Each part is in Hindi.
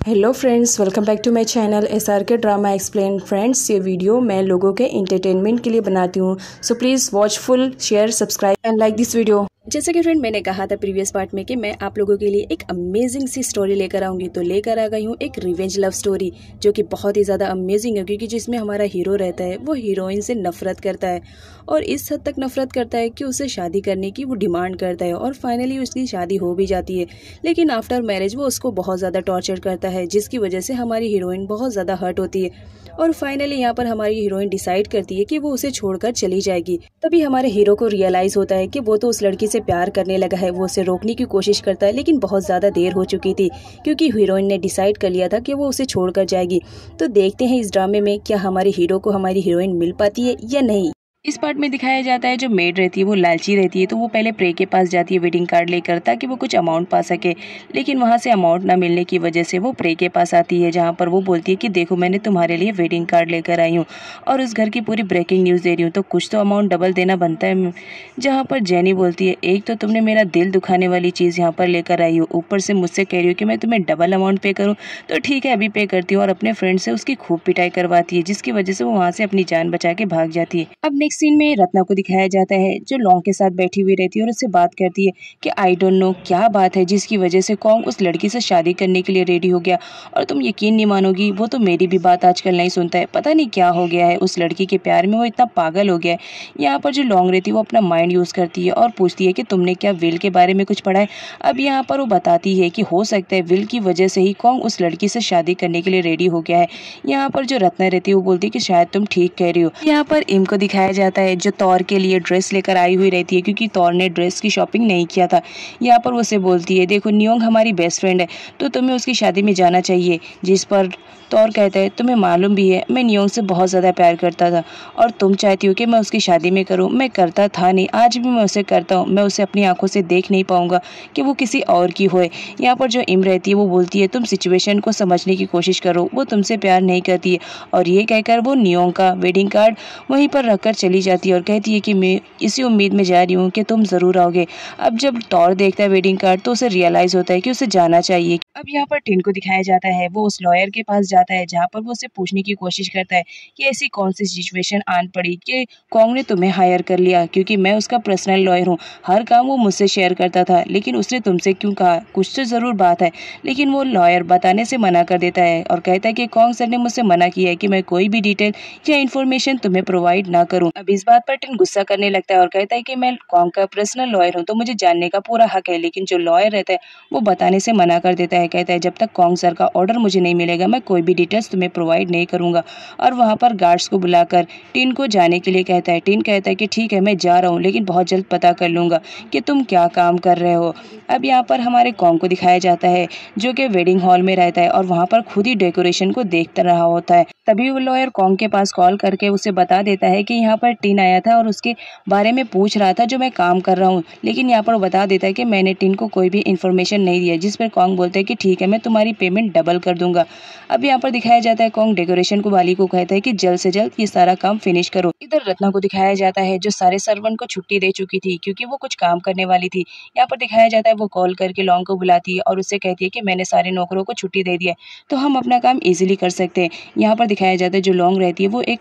Hello friends, welcome back to my channel SRK drama explain. Friends, ये वीडियो मैं लोगों के एंटरटेनमेंट के लिए बनाती हूँ, so please watch full, share, subscribe and like this video. जैसे कि फ्रेंड मैंने कहा था प्रीवियस पार्ट में कि मैं आप लोगों के लिए एक अमेजिंग सी स्टोरी लेकर आऊंगी, तो लेकर आ गई हूँ एक रिवेंज लव स्टोरी जो कि बहुत ही ज़्यादा अमेजिंग है, क्योंकि जिसमें हमारा हीरो रहता है वो हीरोइन से नफरत करता है और इस हद तक नफरत करता है कि उसे शादी करने की वो डिमांड करता है और फाइनली उसकी शादी हो भी जाती है। लेकिन आफ्टर मैरिज वो उसको बहुत ज़्यादा टॉर्चर करता है, जिसकी वजह से हमारी हीरोइन बहुत ज़्यादा हर्ट होती है और फाइनली यहाँ पर हमारी हीरोइन डिसाइड करती है कि वो उसे छोड़कर चली जाएगी। तभी हमारे हीरो को रियलाइज होता है कि वो तो उस लड़की से प्यार करने लगा है। वो उसे रोकने की कोशिश करता है, लेकिन बहुत ज्यादा देर हो चुकी थी, क्योंकि हीरोइन ने डिसाइड कर लिया था कि वो उसे छोड़कर जाएगी। तो देखते हैं इस ड्रामे में क्या हमारे हीरो को हमारी हीरोइन मिल पाती है या नहीं। इस पार्ट में दिखाया जाता है जो मेड रहती है वो लालची रहती है, तो वो पहले प्रे के पास जाती है वेडिंग कार्ड लेकर, ताकि वो कुछ अमाउंट पा सके। लेकिन वहाँ से अमाउंट ना मिलने की वजह से वो प्रे के पास आती है, जहाँ पर वो बोलती है कि देखो मैंने तुम्हारे लिए वेडिंग कार्ड लेकर आई हूँ और उस घर की पूरी ब्रेकिंग न्यूज़ दे रही हूँ, तो कुछ तो अमाउंट डबल देना बनता है। जहाँ पर जेनी बोलती है, एक तो तुमने मेरा दिल दुखाने वाली चीज़ यहाँ पर लेकर आई हो, ऊपर से मुझसे कह रही हो कि मैं तुम्हें डबल अमाउंट पे करूँ, तो ठीक है अभी पे करती हूँ। और अपने फ्रेंड से उसकी खूब पिटाई करवाती है, जिसकी वजह से वो वहाँ से अपनी जान बचा के भाग जाती है। अब नेक्स्ट सीन में रत्ना दिखाया जाता है जो लॉन्ग के साथ बैठी हुई रहती है और उससे बात करती है कि आई डोंट नो क्या बात है जिसकी वजह से कॉन्ग उस लड़की से शादी करने के लिए रेडी हो गया। और तुम यकीन नहीं मानोगी, वो तो मेरी भी बात आजकल नहीं सुनता है। पता नहीं क्या हो गया है उस लड़की के प्यार में, वो इतना पागल हो गया है। यहाँ पर जो लॉन्ग रहती है वो अपना माइंड यूज करती है और पूछती है कि तुमने क्या विल के बारे में कुछ पढ़ा है। अब यहाँ पर वो बताती है कि हो सकता है विल की वजह से ही कॉन्ग उस लड़की से शादी करने के लिए रेडी हो गया है। यहाँ पर जो रत्ना रहती है वो बोलती है कि शायद तुम ठीक कह रही हो। यहाँ पर इम को दिखाया जाता है जो तौर के लिए ड्रेस लेकर आई हुई रहती है, क्योंकि तौर ने ड्रेस की शॉपिंग नहीं किया था। यहाँ पर वो उसे बोलती है, देखो नियोंग हमारी बेस्ट फ्रेंड है, तो तुम्हें उसकी शादी में जाना चाहिए। जिस पर तौर कहता है, तुम्हें मालूम भी है मैं नियोंग से बहुत ज़्यादा प्यार करता था और तुम चाहती हो कि मैं उसकी शादी में करूँ। मैं करता था नहीं, आज भी मैं उसे करता हूँ। मैं उसे अपनी आंखों से देख नहीं पाऊंगा कि वो किसी और की होए। यहाँ पर जो इम रहती है वो बोलती है, तुम सिचुएशन को समझने की कोशिश करो, वो तुमसे प्यार नहीं करती है। और ये कहकर वो नियोंग का वेडिंग कार्ड वहीं पर रखकर चली जाती है और कहती है कि मैं इसी उम्मीद में जा रही हूँ कि तुम ज़रूर आओगे। अब जब तौर देखता है वेडिंग कार्ड तो उसे रियलाइज़ होता है कि उसे जाना चाहिए। अब यहाँ पर टिन को दिखाया जाता है, वो उस लॉयर के पास जाता है, जहाँ पर वो उसे पूछने की कोशिश करता है कि ऐसी कौन सी सिचुएशन आन पड़ी कि कॉन्ग ने तुम्हें हायर कर लिया, क्योंकि मैं उसका पर्सनल लॉयर हूँ। हर काम वो मुझसे शेयर करता था, लेकिन उसने तुमसे क्यों कहा? कुछ तो ज़रूर बात है। लेकिन वो लॉयर बताने से मना कर देता है और कहता है कि कॉन्ग सर ने मुझसे मना किया है कि मैं कोई भी डिटेल या इन्फॉर्मेशन तुम्हें प्रोवाइड ना करूँ। अब इस बात पर टिन गुस्सा करने लगता है और कहता है कि मैं कॉन्ग का पर्सनल लॉयर हूँ, तो मुझे जानने का पूरा हक है। लेकिन जो लॉयर रहता है वो बताने से मना कर देता है, कहता है जब तक कॉन्ग सर का ऑर्डर मुझे नहीं मिलेगा मैं कोई भी डिटेल्स तुम्हें प्रोवाइड नहीं करूंगा। और वहाँ पर गार्ड्स को बुलाकर टिन को जाने के लिए कहता है। टिन कहता है कि ठीक है मैं जा रहा हूँ, लेकिन बहुत जल्द पता कर लूंगा कि तुम क्या काम कर रहे हो। अब यहाँ पर हमारे कॉन्ग को दिखाया जाता है जो कि वेडिंग हॉल में रहता है और वहाँ पर खुद ही डेकोरेशन को देखता रहा होता है। तभी वो लॉयर कॉन्ग के पास कॉल करके उसे बता देता है कि यहाँ पर टिन आया था और उसके बारे में पूछ रहा था जो मैं काम कर रहा हूँ। लेकिन यहाँ पर वो बता देता है कि मैंने टिन को कोई भी इन्फॉर्मेशन नहीं दिया, जिस पर कॉन्ग बोलता है कि ठीक है मैं तुम्हारी पेमेंट डबल कर दूंगा। अब यहाँ पर दिखाया जाता है कॉन्ग डेकोरेशन को वाली को कहता है कि जल्द से जल्द ये सारा काम फिनिश करो। इधर रत्ना को दिखाया जाता है जो सारे सर्वेंट को छुट्टी दे चुकी थी क्योंकि वो कुछ काम करने वाली थी। यहाँ पर दिखाया जाता है वो कॉल करके लॉन्ग को बुलाती है और उससे कहती है कि मैंने सारे नौकरों को छुट्टी दे दिया तो हम अपना काम इजीली कर सकते हैं। यहाँ पर दिखाया जाता है जो लॉन्ग रहती है वो एक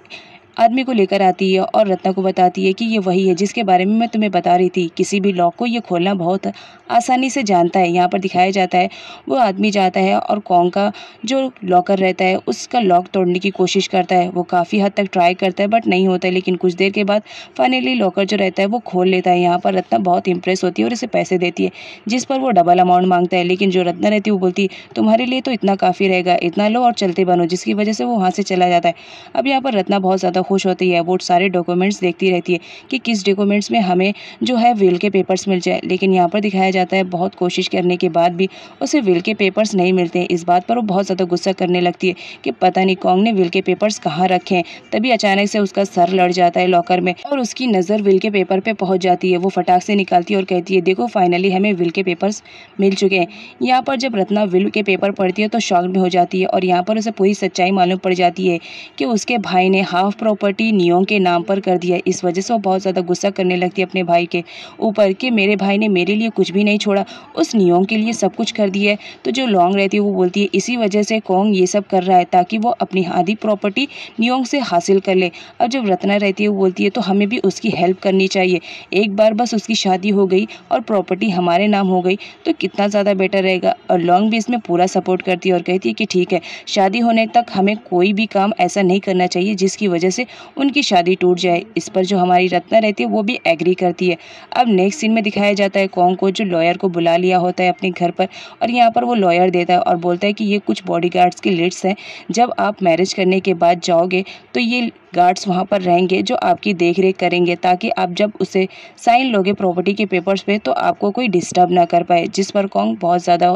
आदमी को लेकर आती है और रत्ना को बताती है कि ये वही है जिसके बारे में मैं तुम्हें बता रही थी। किसी भी लॉक को ये खोलना बहुत आसानी से जानता है। यहाँ पर दिखाया जाता है वो आदमी जाता है और कॉन्ग का जो लॉकर रहता है उसका लॉक तोड़ने की कोशिश करता है। वो काफ़ी हद तक ट्राई करता है बट नहीं होता है, लेकिन कुछ देर के बाद फाइनली लॉकर जो रहता है वो खोल लेता है। यहाँ पर रत्ना बहुत इंप्रेस होती है और इसे पैसे देती है, जिस पर वो डबल अमाउंट मांगता है। लेकिन जो रत्ना रहती है वो बोलती है तुम्हारे लिए तो इतना काफ़ी रहेगा, इतना लो और चलते बनो, जिसकी वजह से वो वहाँ से चला जाता है। अब यहाँ पर रत्ना बहुत ज़्यादा खुश होती है, वो सारे डॉक्यूमेंट्स देखती रहती है कि किस डॉक्यूमेंट्स में हमें जो है विल के पेपर्स मिल जाए। लेकिन यहाँ पर दिखाया जाता है बहुत कोशिश करने के बाद भी उसे विल के पेपर्स नहीं मिलते हैं। इस बात पर वो बहुत ज़्यादा गुस्सा करने लगती है कि पता नहीं कॉन्ग ने विल के पेपर्स कहाँ रखे हैं। तभी अचानक से उसका सर लड़ जाता है लॉकर में और उसकी नज़र विल के पेपर पे पहुंच जाती है। वो फटाक से निकालती है और कहती है देखो फाइनली हमें विल के पेपर्स मिल चुके हैं। यहाँ पर जब रत्ना विल के पेपर पढ़ती है तो शॉक में हो जाती है और यहाँ पर उसे पूरी सच्चाई मालूम पड़ जाती है कि उसके भाई ने हाफ प्रॉपर्टी नियोंग के नाम पर कर दिया। इस वजह से वो बहुत ज़्यादा गुस्सा करने लगती है अपने भाई के ऊपर कि मेरे भाई ने मेरे लिए कुछ भी नहीं छोड़ा, उस नियोंग के लिए सब कुछ कर दिया है। तो जो लॉन्ग रहती है वो बोलती है इसी वजह से कॉन्ग ये सब कर रहा है ताकि वो अपनी आधी प्रॉपर्टी नियोंग से हासिल कर ले। अब जब रत्ना रहती है वो बोलती है तो हमें भी उसकी हेल्प करनी चाहिए, एक बार बस उसकी शादी हो गई और प्रॉपर्टी हमारे नाम हो गई तो कितना ज़्यादा बेटर रहेगा। और लॉन्ग भी इसमें पूरा सपोर्ट करती है और कहती है कि ठीक है, शादी होने तक हमें कोई भी काम ऐसा नहीं करना चाहिए जिसकी वजह से उनकी शादी टूट जाए। इस पर जो हमारी रत्ना रहती है वो भी एग्री करती है। अब नेक्स्ट सीन में दिखाया जाता है कॉन्ग को जो लॉयर को बुला लिया होता है अपने घर पर, और यहाँ पर वो लॉयर देता है और बोलता है कि ये कुछ बॉडीगार्ड्स की लिस्ट हैं, जब आप मैरिज करने के बाद जाओगे तो ये गार्ड्स वहाँ पर रहेंगे जो आपकी देख रेख करेंगे ताकि आप जब उसे साइन लोगे प्रॉपर्टी के पेपर्स पे तो आपको कोई डिस्टर्ब ना कर पाए। जिस पर कॉन्ग बहुत ज़्यादा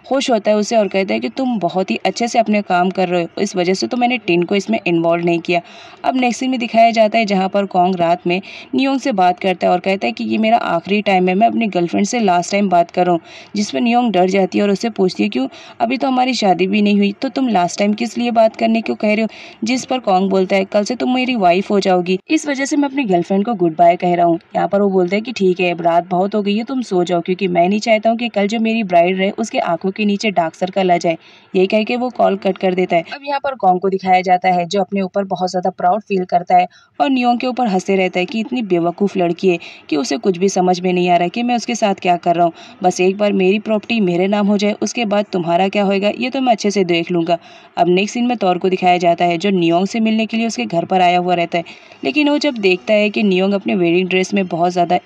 खुश होता है उसे और कहता है कि तुम बहुत ही अच्छे से अपने काम कर रहे हो, इस वजह से तो मैंने टिन को इसमें इन्वॉल्व नहीं किया। अब नेक्स्ट सीन में दिखाया जाता है जहाँ पर कॉन्ग रात में नियोंग से बात करता है और कहता है कि ये मेरा आखिरी टाइम है, मैं अपनी गर्लफ्रेंड से लास्ट टाइम बात कर रहा हूँ। जिस पर नियोंग डर जाती है और उससे पूछती है क्यों, अभी तो हमारी शादी भी नहीं हुई, तो तुम लास्ट टाइम किस लिए बात करने क्यों कह रहे हो। जिस पर कॉन्ग बोलता है कल से तुम मेरी वाइफ हो जाओगी, इस वजह से मैं अपनी गर्लफ्रेंड को गुड बाय कह रहा हूँ। यहाँ पर वो बोलता है कि ठीक है, अब रात बहुत हो गई है, तुम सो जाओ, क्योंकि मैं नहीं चाहता हूँ कि कल जो मेरी ब्राइड रहे उसके आंखों के नीचे डार्क सर्कल आ जाए। यही कह के वो कॉल कट कर देता है। अब यहाँ पर कॉन्ग को दिखाया जाता है जो अपने ऊपर बहुत ज्यादा प्राउड फील करता है और नियोंग के ऊपर हंसते रहता है कि इतनी बेवकूफ लड़की है कि उसे कुछ भी समझ में नहीं आ रहा कि मैं उसके साथ क्या कर रहा हूँ। बस एक बार मेरी प्रॉपर्टी मेरे नाम हो जाए, उसके बाद तुम्हारा क्या होएगा ये तो मैं अच्छे से देख लूंगा। अब नेक्स्ट सीन में तौर को दिखाया जाता है जो नियोंग से मिलने के लिए उसके घर पर आया हुआ रहता है, लेकिन वो जब देखता है कि नियोंग अपने वेडिंग ड्रेस में बहुत ज़्यादा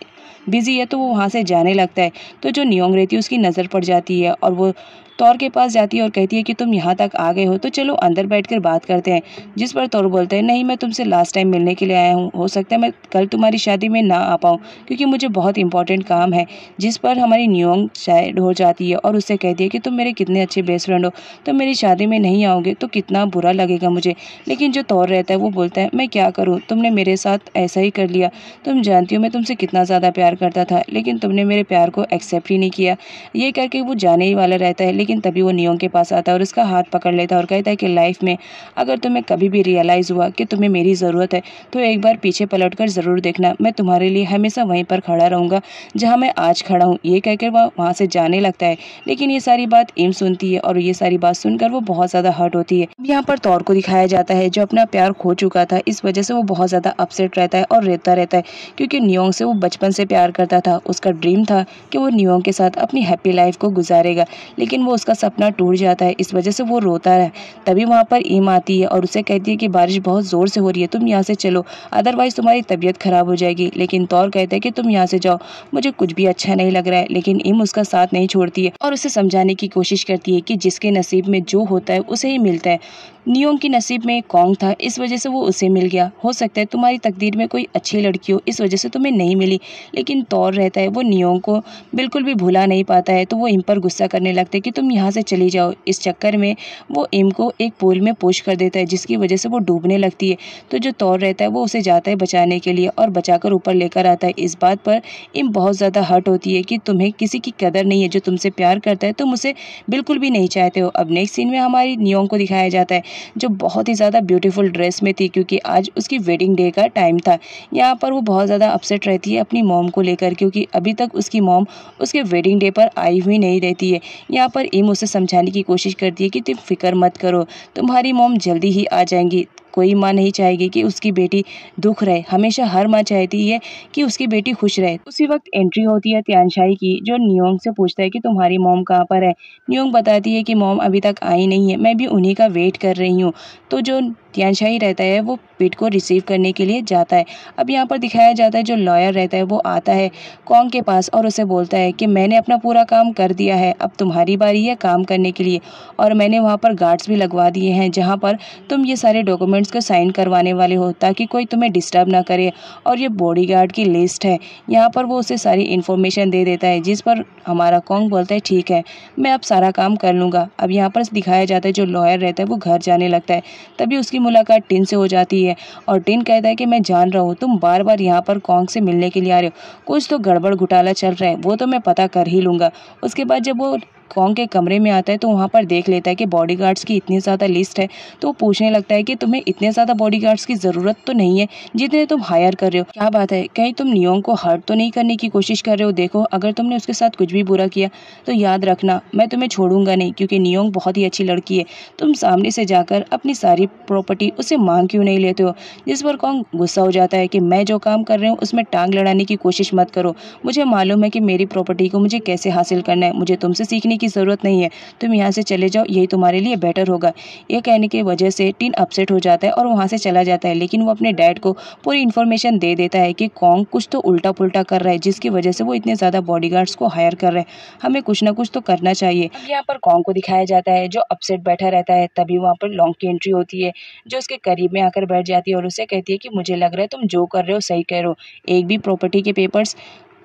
बिजी है तो वो वहाँ से जाने लगता है। तो जो नियोंग रहती है उसकी नज़र पड़ जाती है और वो तौर के पास जाती है और कहती है कि तुम यहाँ तक आ गए हो तो चलो अंदर बैठकर बात करते हैं। जिस पर तौर बोलता है नहीं, मैं तुमसे लास्ट टाइम मिलने के लिए आया हूँ, हो सकता है मैं कल तुम्हारी शादी में ना आ पाऊँ क्योंकि मुझे बहुत इंपॉर्टेंट काम है। जिस पर हमारी नियोंग साइड हो जाती है और उससे कहती है कि तुम मेरे कितने अच्छे बेस्ट फ्रेंड हो, तुम मेरी शादी में नहीं आओगे तो कितना बुरा लगेगा मुझे। लेकिन जो तौर रहता है वो बोलता है मैं क्या करूँ, तुमने मेरे साथ ऐसा ही कर लिया, तुम जानती हो मैं तुमसे कितना ज़्यादा प्यार करता था लेकिन तुमने मेरे प्यार को एक्सेप्ट ही नहीं किया। ये करके वो जाने ही वाला रहता है, लेकिन तभी वो नियोंग के पास आता है और उसका हाथ पकड़ लेता है और कहता है कि लाइफ में अगर तुम्हें कभी भी रियलाइज़ हुआ कि तुम्हें मेरी ज़रूरत है तो एक बार पीछे पलटकर ज़रूर देखना, मैं तुम्हारे लिए हमेशा वहीं पर खड़ा रहूँगा जहाँ मैं आज खड़ा हूँ। ये कहकर वह वहाँ से जाने लगता है, लेकिन ये सारी बात इम सुनती है और ये सारी बात सुनकर वो बहुत ज़्यादा हर्ट होती है। यहाँ पर तौर को दिखाया जाता है जो अपना प्यार खो चुका था, इस वजह से वो बहुत ज़्यादा अपसेट रहता है और रोता रहता है क्योंकि नियोंग से वो बचपन से प्यार करता था। उसका ड्रीम था कि वो नियोंग के साथ अपनी हैप्पी लाइफ को गुजारेगा, लेकिन वो उसका सपना टूट जाता है, इस वजह से वो रोता है। तभी वहाँ पर इम आती है और उसे कहती है कि बारिश बहुत ज़ोर से हो रही है, तुम यहाँ से चलो अदरवाइज तुम्हारी तबीयत खराब हो जाएगी। लेकिन तौर कहता है कि तुम यहाँ से जाओ, मुझे कुछ भी अच्छा नहीं लग रहा है। लेकिन इम उसका साथ नहीं छोड़ती है और उसे समझाने की कोशिश करती है कि जिसके नसीब में जो होता है उसे ही मिलता है। नियोंग की नसीब में कॉन्ग था, इस वजह से वो उसे मिल गया। हो सकता है तुम्हारी तकदीर में कोई अच्छी लड़की हो, इस वजह से तुम्हें नहीं मिली। लेकिन तौर रहता है वो नियोंग को बिल्कुल भी भुला नहीं पाता है, तो वो इम पर गुस्सा करने लगता है कि तुम यहाँ से चली जाओ। इस चक्कर में वो इम को एक पूल में पुश कर देता है जिसकी वजह से वो डूबने लगती है। तो जो तौर रहता है वो उसे जाता है बचाने के लिए और बचाकर ऊपर लेकर आता है। इस बात पर इम बहुत ज़्यादा हर्ट होती है कि तुम्हें किसी की कदर नहीं है, जो तुमसे प्यार करता है तुम उसे बिल्कुल भी नहीं चाहते हो। अब नेक्स्ट सीन में हमारी नियोंग को दिखाया जाता है जो बहुत ही ज़्यादा ब्यूटीफुल ड्रेस में थी क्योंकि आज उसकी वेडिंग डे का टाइम था। यहाँ पर वो बहुत ज़्यादा अपसेट रहती है अपनी मॉम को लेकर क्योंकि अभी तक उसकी मॉम उसके वेडिंग डे पर आई हुई नहीं रहती है। यहाँ पर इम उसे समझाने की कोशिश करती है कि तुम फिक्र मत करो, तुम्हारी मॉम जल्दी ही आ जाएंगी। कोई माँ नहीं चाहेगी कि उसकी बेटी दुख रहे, हमेशा हर माँ चाहती है कि उसकी बेटी खुश रहे। उसी वक्त एंट्री होती है तियानशाई की जो नियोंग से पूछता है कि तुम्हारी मॉम कहाँ पर है। नियोंग बताती है कि मॉम अभी तक आई नहीं है, मैं भी उन्हीं का वेट कर रही हूँ। तो जो तियानशाई रहता है वो पिट को रिसीव करने के लिए जाता है। अब यहाँ पर दिखाया जाता है जो लॉयर रहता है वो आता है कॉन्ग के पास और उसे बोलता है कि मैंने अपना पूरा काम कर दिया है, अब तुम्हारी बारी है काम करने के लिए, और मैंने वहाँ पर गार्ड्स भी लगवा दिए हैं जहाँ पर तुम ये सारे डॉक्यूमेंट्स को साइन करवाने वाले हो ताकि कोई तुम्हें डिस्टर्ब ना करे। और ये बॉडीगार्ड की लिस्ट है, यहाँ पर वो उसे सारी इन्फॉर्मेशन दे देता है जिस पर हमारा कॉन्ग बोलता है ठीक है मैं अब सारा काम कर लूँगा। अब यहाँ पर दिखाया जाता है जो लॉयर रहता है वो घर जाने लगता है, तभी उसकी मुलाकात टिन से हो जाती है और टिन कहता है कि मैं जान रहा हूँ तुम बार बार यहाँ पर कॉन्ग से मिलने के लिए आ रहे हो, कुछ तो गड़बड़ घोटाला चल रहा है, वो तो मैं पता कर ही लूँगा। उसके बाद जब वो कॉन्ग के कमरे में आता है तो वहाँ पर देख लेता है कि बॉडीगार्ड्स की इतनी ज़्यादा लिस्ट है, तो वो पूछने लगता है कि तुम्हें इतने ज़्यादा बॉडीगार्ड्स की ज़रूरत तो नहीं है जितने तुम हायर कर रहे हो। क्या बात है, कहीं तुम नियोंग को हर्ट तो नहीं करने की कोशिश कर रहे हो? देखो, अगर तुमने उसके साथ कुछ भी बुरा किया तो याद रखना मैं तुम्हें छोड़ूंगा नहीं, क्योंकि नियोंग बहुत ही अच्छी लड़की है। तुम सामने से जाकर अपनी सारी प्रॉपर्टी उसे मांग क्यों नहीं लेते हो? जिस पर कॉन्ग गुस्सा हो जाता है कि मैं जो काम कर रही हूँ उसमें टांग लड़ाने की कोशिश मत करो। मुझे मालूम है कि मेरी प्रॉपर्टी को मुझे कैसे हासिल करना है, मुझे तुमसे सीखने की ज़रूरत नहीं है। तुम यहाँ से चले जाओ, यही तुम्हारे लिए बेटर होगा। ये कहने की वजह से टिन अपसेट हो जाता है और वहाँ से चला जाता है, लेकिन वो अपने डैड को पूरी इन्फॉर्मेशन दे देता है कि कॉन्ग कुछ तो उल्टा पुल्टा कर रहा है, जिसकी वजह से वो इतने ज़्यादा बॉडीगार्ड्स को हायर कर रहे हैं। हमें कुछ ना कुछ तो करना चाहिए। यहाँ पर कॉन्ग को दिखाया जाता है जो अपसेट बैठा रहता है। तभी वहाँ पर लॉन्ग की एंट्री होती है, जो उसके करीब में आकर बैठ जाती है और उसे कहती है कि मुझे लग रहा है तुम जो कर रहे हो सही कह रहे हो, एक भी प्रॉपर्टी के पेपर्स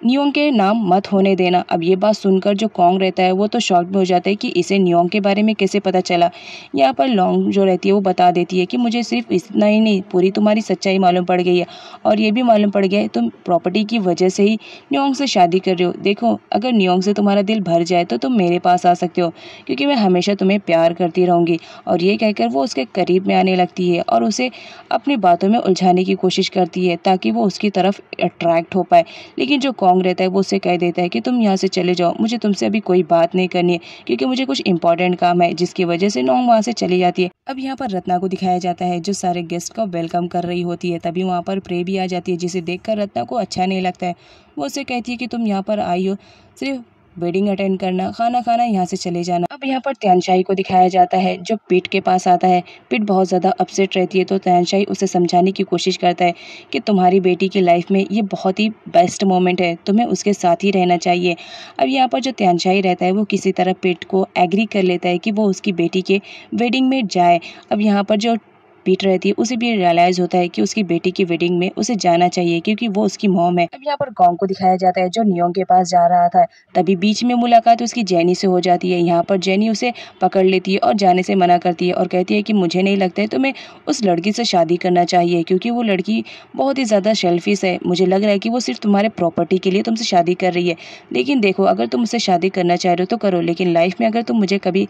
नियोंग के नाम मत होने देना। अब ये बात सुनकर जो कॉन्ग रहता है वो तो शॉक में हो जाता है कि इसे नियोंग के बारे में कैसे पता चला। यहाँ पर लॉन्ग जो रहती है वो बता देती है कि मुझे सिर्फ इतना ही नहीं, पूरी तुम्हारी सच्चाई मालूम पड़ गई है और ये भी मालूम पड़ गया है तुम प्रॉपर्टी की वजह से ही नियोंग से शादी कर रहे हो। देखो, अगर नियोंग से तुम्हारा दिल भर जाए तो तुम मेरे पास आ सकते हो, क्योंकि मैं हमेशा तुम्हें प्यार करती रहूँगी। और ये कहकर वो उसके करीब में आने लगती है और उसे अपनी बातों में उलझाने की कोशिश करती है ताकि वो उसकी तरफ अट्रैक्ट हो पाए। लेकिन जो कॉन्ग रहता है वो उससे कह देता है कि तुम यहाँ से चले जाओ, मुझे तुमसे अभी कोई बात नहीं करनी है, क्योंकि मुझे कुछ इंपॉर्टेंट काम है, जिसकी वजह से नोंग वहाँ से चली जाती है। अब यहाँ पर रत्ना को दिखाया जाता है जो सारे गेस्ट का वेलकम कर रही होती है। तभी वहाँ पर प्रे भी आ जाती है, जिसे देखकर रत्ना को अच्छा नहीं लगता है। वो उससे कहती है कि तुम यहाँ पर आई हो सिर्फ वेडिंग अटेंड करना, खाना खाना, यहाँ से चले जाना। अब यहाँ पर त्यानशाही को दिखाया जाता है जो पीट के पास आता है। पीट बहुत ज़्यादा अपसेट रहती है तो त्यानशाही उसे समझाने की कोशिश करता है कि तुम्हारी बेटी की लाइफ में ये बहुत ही बेस्ट मोमेंट है, तुम्हें उसके साथ ही रहना चाहिए। अब यहाँ पर जो त्यानशाही रहता है वो किसी तरह पीट को एग्री कर लेता है कि वो उसकी बेटी के वेडिंग में जाए। अब यहाँ पर जो पीट रहती है उसे भी रियलाइज होता है कि उसकी बेटी की वेडिंग में उसे जाना चाहिए, क्योंकि वो उसकी मॉम है। अब यहाँ पर कॉन्ग को दिखाया जाता है जो नियोंग के पास जा रहा था। तभी बीच में मुलाकात उसकी जेनी से हो जाती है। यहाँ पर जेनी उसे पकड़ लेती है और जाने से मना करती है और कहती है कि मुझे नहीं लगता है तुम्हें उस लड़की से शादी करना चाहिए, क्योंकि वो लड़की बहुत ही ज़्यादा सेल्फिश है। मुझे लग रहा है कि वो सिर्फ तुम्हारे प्रॉपर्टी के लिए तुमसे शादी कर रही है। लेकिन देखो, अगर तुम मुझसे शादी करना चाह रहे हो तो करो, लेकिन लाइफ में अगर तुम मुझे कभी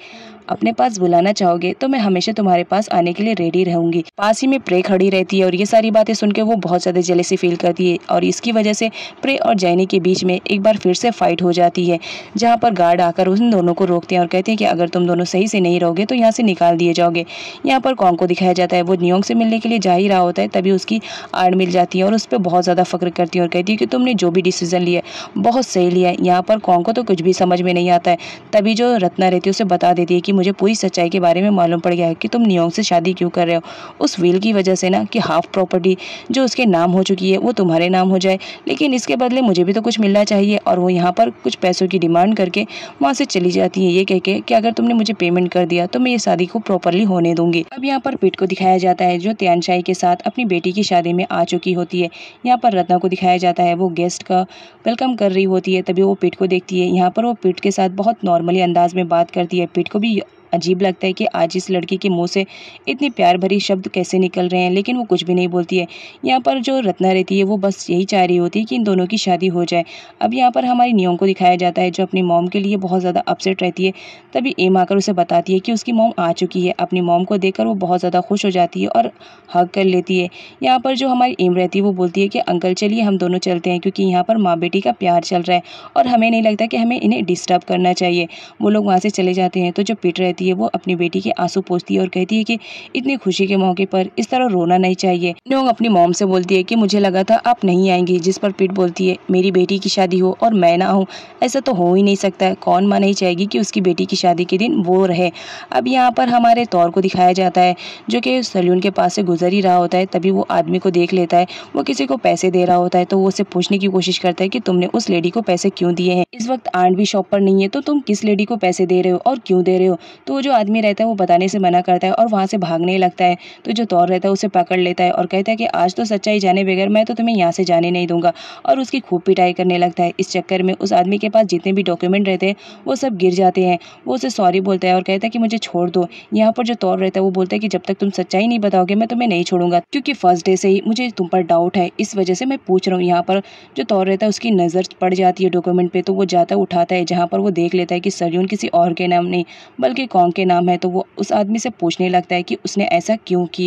अपने पास बुलाना चाहोगे तो मैं हमेशा तुम्हारे पास आने के लिए रेडी रहूंगी। पास ही में प्रे खड़ी रहती है और ये सारी बातें सुनकर वो बहुत ज़्यादा जेलसी फील करती है और इसकी वजह से प्रे और जेनी के बीच में एक बार फिर से फाइट हो जाती है, जहाँ पर गार्ड आकर उन दोनों को रोकते हैं और कहते हैं कि अगर तुम दोनों सही से नहीं रहोगे तो यहाँ से निकाल दिए जाओगे। यहाँ पर कॉन्ग को दिखाया जाता है वो नियोंग से मिलने के लिए जा ही रहा होता है, तभी उसकी आड़ मिल जाती है और उस पर बहुत ज़्यादा फक्र करती है और कहती है कि तुमने जो भी डिसीजन लिया बहुत सही लिया है। यहाँ पर कॉन्ग को तो कुछ भी समझ में नहीं आता है। तभी जो रत्ना रहती है उसे बता देती है कि मुझे पूरी सच्चाई के बारे में मालूम पड़ गया है कि तुम नियोंग से शादी क्यों कर रहे हो। उस विल की वजह से ना कि हाफ प्रॉपर्टी जो उसके नाम हो चुकी है वो तुम्हारे नाम हो जाए, लेकिन इसके बदले मुझे भी तो कुछ मिलना चाहिए। और वो यहाँ पर कुछ पैसों की डिमांड करके वहाँ से चली जाती है, ये कह के कि अगर तुमने मुझे पेमेंट कर दिया तो मैं ये शादी को प्रॉपरली होने दूंगी। अब यहाँ पर पीट को दिखाया जाता है जो त्यानशाही के साथ अपनी बेटी की शादी में आ चुकी होती है। यहाँ पर रत्ना को दिखाया जाता है वो गेस्ट का वेलकम कर रही होती है। तभी वो पीट को देखती है। यहाँ पर वो पीट के साथ बहुत नॉर्मली अंदाज में बात करती है। पीट को भी अजीब लगता है कि आज इस लड़की के मुंह से इतनी प्यार भरी शब्द कैसे निकल रहे हैं, लेकिन वो कुछ भी नहीं बोलती है। यहाँ पर जो रत्ना रहती है वो बस यही चाह रही होती है कि इन दोनों की शादी हो जाए। अब यहाँ पर हमारी नियोंग को दिखाया जाता है जो अपनी मॉम के लिए बहुत ज़्यादा अपसेट रहती है। तभी एम आकर उसे बताती है कि उसकी मॉम आ चुकी है। अपनी मॉम को देखकर वो बहुत ज़्यादा खुश हो जाती है और हग कर लेती है। यहाँ पर जो हमारी एम रहती है वो बोलती है कि अंकल चलिए हम दोनों चलते हैं, क्योंकि यहाँ पर माँ बेटी का प्यार चल रहा है और हमें नहीं लगता कि हमें इन्हें डिस्टर्ब करना चाहिए। वो लोग वहाँ से चले जाते हैं। तो जो पीट रहती है वो अपनी बेटी के आंसू पोंछती है और कहती है कि इतनी खुशी के मौके पर इस तरह रोना नहीं चाहिए। नियोंग अपनी मॉम से बोलती है कि मुझे लगा था आप नहीं आएंगी, जिस पर पीट बोलती है मेरी बेटी की शादी हो और मैं ना हूँ, ऐसा तो हो ही नहीं सकता है। कौन माँ नहीं चाहेगी कि उसकी बेटी की शादी के दिन वो रहे। अब यहाँ पर हमारे तौर को दिखाया जाता है जो कि सैलून के पास से गुजर ही रहा होता है। तभी वो आदमी को देख लेता है, वो किसी को पैसे दे रहा होता है। तो वो उसे पूछने की कोशिश करता है कि तुमने उस लेडी को पैसे क्यों दिए हैं। इस वक्त आंट भी शॉप पर नहीं है तो तुम किस लेडी को पैसे दे रहे हो और क्यों दे रहे हो। तो वो जो आदमी रहता है वो बताने से मना करता है और वहाँ से भागने लगता है। तो जो तौर रहता है उसे पकड़ लेता है और कहता है कि आज तो सच्चाई जाने बगैर मैं तो तुम्हें यहाँ से जाने नहीं दूंगा, और उसकी खूब पिटाई करने लगता है। इस चक्कर में उस आदमी के पास जितने भी डॉक्यूमेंट रहते हैं वो सब गिर जाते हैं। वो उसे सॉरी बोलता है और कहता है कि मुझे छोड़ दो। यहाँ पर जो तौर रहता है वो बोलता है कि जब तक तुम सच्चाई नहीं बताओगे मैं तुम्हें नहीं छोड़ूंगा, क्योंकि फर्स्ट डे से ही मुझे तुम पर डाउट है, इस वजह से मैं पूछ रहा हूँ। यहाँ पर जो तौर रहता है उसकी नज़र पड़ जाती है डॉक्यूमेंट पे, तो वो जाता उठाता है, जहाँ पर वो देख लेता है कि सरयून किसी और के नाम नहीं बल्कि कॉन्ग के नाम है। तो वो उस आदमी से पूछने लगता है कि उसने ऐसा क्यों किया।